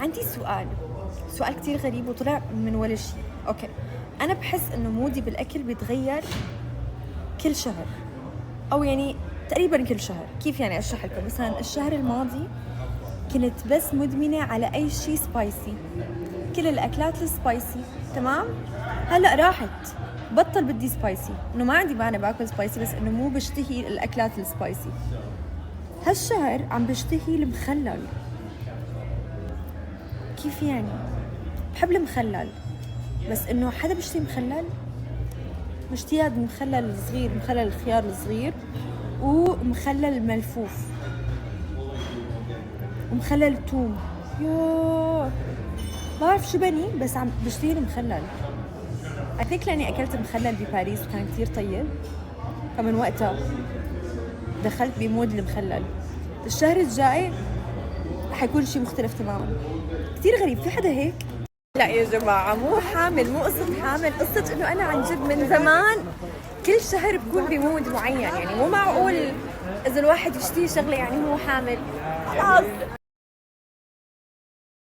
عندي سؤال كتير غريب وطلع من ولا شيء. اوكي، انا بحس انه مودي بالاكل بيتغير كل شهر، او يعني تقريبا كل شهر. كيف يعني؟ اشرح لكم. مثلا الشهر الماضي كنت بس مدمنة على اي شيء سبايسي، كل الاكلات السبايسي، تمام. هلا راحت، بطل بدي سبايسي، انه ما عندي مانع باكل سبايسي، بس انه مو بشتهي الاكلات السبايسي. هالشهر عم بشتهي المخلل. كيف يعني؟ بحب المخلل، بس انه حدا بيشتري مخلل؟ مشتهية المخلل الصغير، مخلل الخيار الصغير، ومخلل ملفوف، ومخلل توم. يوه، ما بعرف شو بني، بس عم بشتهي المخلل. أكيد لاني اكلت مخلل بباريس وكان كتير طيب، فمن وقتها دخلت بمود المخلل. الشهر الجاي حيكون شيء مختلف تماما. كتير غريب، في حدا هيك؟ لا يا جماعة، مو حامل، مو قصة حامل، قصة انه انا عن جد من زمان كل شهر بكون بمود معين. يعني مو معقول اذا الواحد يشتهي شغلة يعني هو حامل. خلاص.